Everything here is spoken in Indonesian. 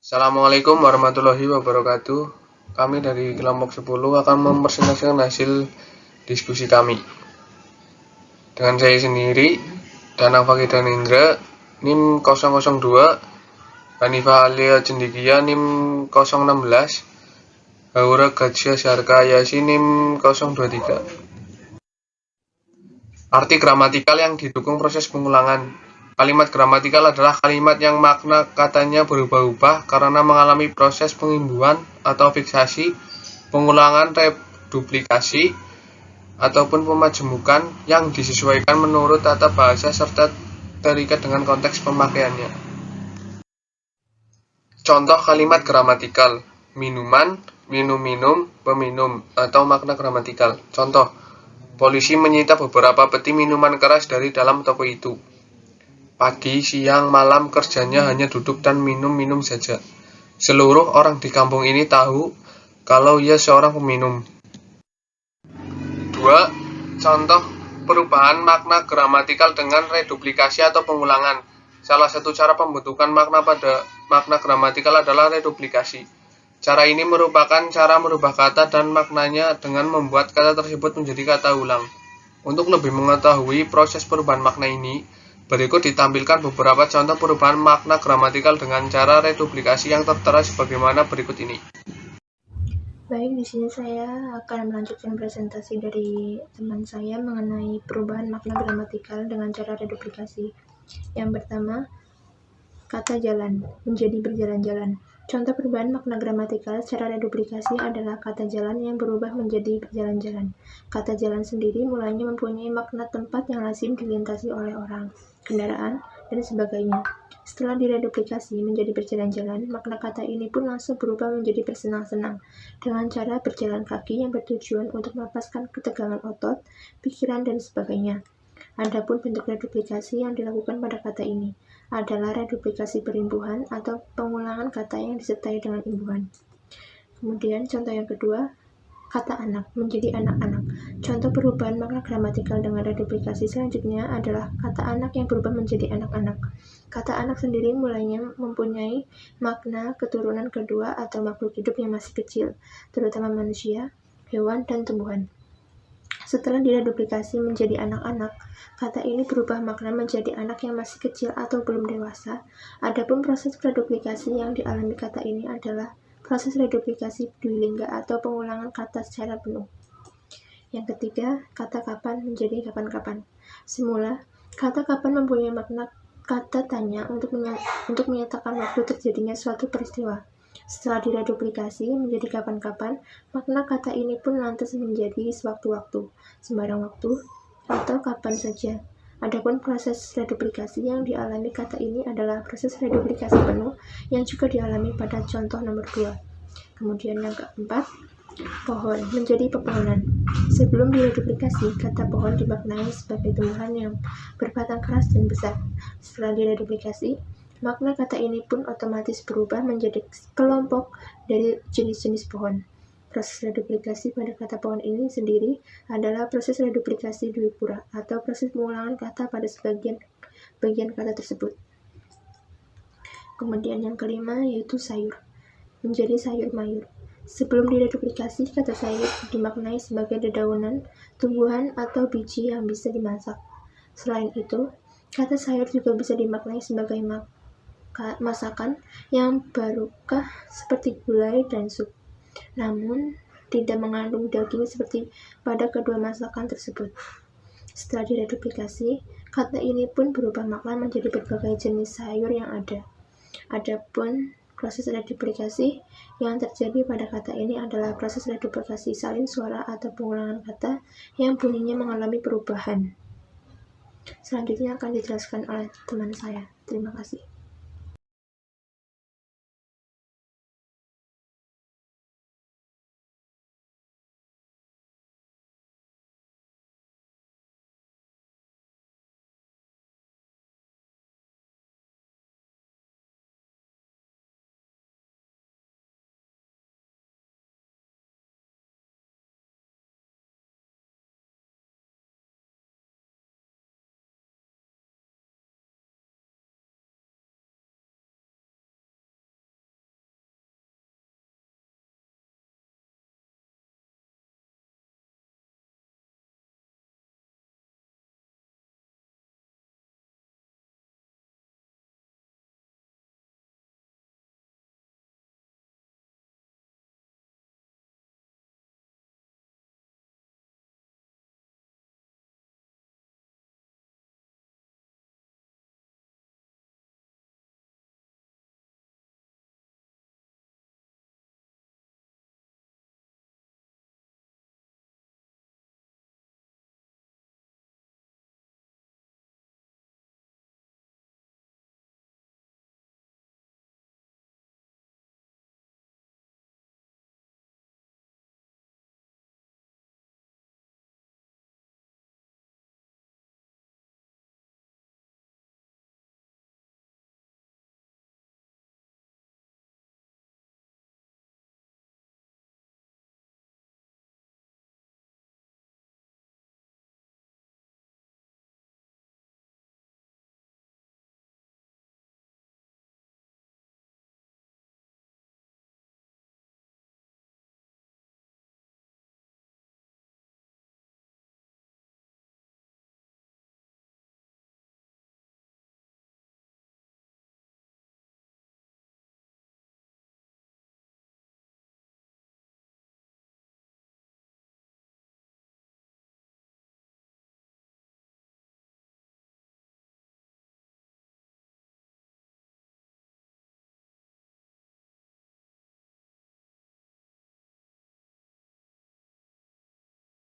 Assalamualaikum warahmatullahi wabarakatuh. Kami dari kelompok 10 akan mempresentasikan hasil diskusi kami. Dengan saya sendiri, Danang Fakih Indra, NIM 002, Hanifah Alia Cendikia, NIM 016, Haura Gadsia Syarka Yasi, NIM 023. Arti gramatikal yang didukung proses pengulangan. Kalimat gramatikal adalah kalimat yang makna katanya berubah-ubah karena mengalami proses pengimbuhan atau fiksasi, pengulangan, reduplikasi, ataupun pemajemukan yang disesuaikan menurut tata bahasa serta terikat dengan konteks pemakaiannya. Contoh kalimat gramatikal: minuman, minum-minum, peminum, atau makna gramatikal. Contoh: polisi menyita beberapa peti minuman keras dari dalam toko itu. Pagi, siang, malam kerjanya hanya duduk dan minum-minum saja. Seluruh orang di kampung ini tahu kalau ia seorang peminum. 2. Contoh perubahan makna gramatikal dengan reduplikasi atau pengulangan. Salah satu cara pembentukan makna pada makna gramatikal adalah reduplikasi. Cara ini merupakan cara merubah kata dan maknanya dengan membuat kata tersebut menjadi kata ulang. Untuk lebih mengetahui proses perubahan makna ini, berikut ditampilkan beberapa contoh perubahan makna gramatikal dengan cara reduplikasi yang tertera sebagaimana berikut ini. Baik, di sini saya akan melanjutkan presentasi dari teman saya mengenai perubahan makna gramatikal dengan cara reduplikasi. Yang pertama, kata jalan menjadi berjalan-jalan. Contoh perubahan makna gramatikal secara reduplikasi adalah kata jalan yang berubah menjadi berjalan-jalan. Kata jalan sendiri mulanya mempunyai makna tempat yang lazim dilintasi oleh orang, kendaraan, dan sebagainya. Setelah direduplikasi menjadi berjalan-jalan, makna kata ini pun langsung berubah menjadi bersenang-senang dengan cara berjalan kaki yang bertujuan untuk melepaskan ketegangan otot, pikiran, dan sebagainya. Adapun bentuk reduplikasi yang dilakukan pada kata ini adalah reduplikasi perimbuhan atau pengulangan kata yang disertai dengan imbuhan. Kemudian contoh yang kedua, kata anak menjadi anak-anak. Contoh perubahan makna gramatikal dengan reduplikasi selanjutnya adalah kata anak yang berubah menjadi anak-anak. Kata anak sendiri mulanya mempunyai makna keturunan kedua atau makhluk hidup yang masih kecil, terutama manusia, hewan, dan tumbuhan. Setelah direduplikasi menjadi anak-anak, kata ini berubah makna menjadi anak yang masih kecil atau belum dewasa. Adapun proses reduplikasi yang dialami kata ini adalah proses reduplikasi dwilingga atau pengulangan kata secara penuh. Yang ketiga, kata kapan menjadi kapan-kapan. Semula, kata kapan mempunyai makna kata tanya untuk menyatakan waktu terjadinya suatu peristiwa. Setelah direduplikasi menjadi kapan-kapan, makna kata ini pun lantas menjadi sewaktu-waktu, sembarang waktu, atau kapan saja. Adapun proses reduplikasi yang dialami kata ini adalah proses reduplikasi penuh yang juga dialami pada contoh nomor 2. Kemudian yang keempat, pohon menjadi pepohonan. Sebelum direduplikasi, kata pohon dimaknai sebagai tumbuhan yang berbatang keras dan besar. Setelah direduplikasi, makna kata ini pun otomatis berubah menjadi kelompok dari jenis-jenis pohon. Proses reduplikasi pada kata pohon ini sendiri adalah proses reduplikasi dwipura atau proses pengulangan kata pada bagian kata tersebut. Kemudian yang kelima yaitu sayur menjadi sayur mayur. Sebelum direduplikasi, kata sayur dimaknai sebagai dedaunan, tumbuhan, atau biji yang bisa dimasak. Selain itu, kata sayur juga bisa dimaknai sebagai masakan yang barukah seperti gulai dan sup, namun tidak mengandung daging seperti pada kedua masakan tersebut. Setelah direduplikasi, kata ini pun berubah makna menjadi berbagai jenis sayur yang ada. Adapun proses reduplikasi yang terjadi pada kata ini adalah proses reduplikasi salin suara atau pengulangan kata yang bunyinya mengalami perubahan. Selanjutnya akan dijelaskan oleh teman saya. Terima kasih.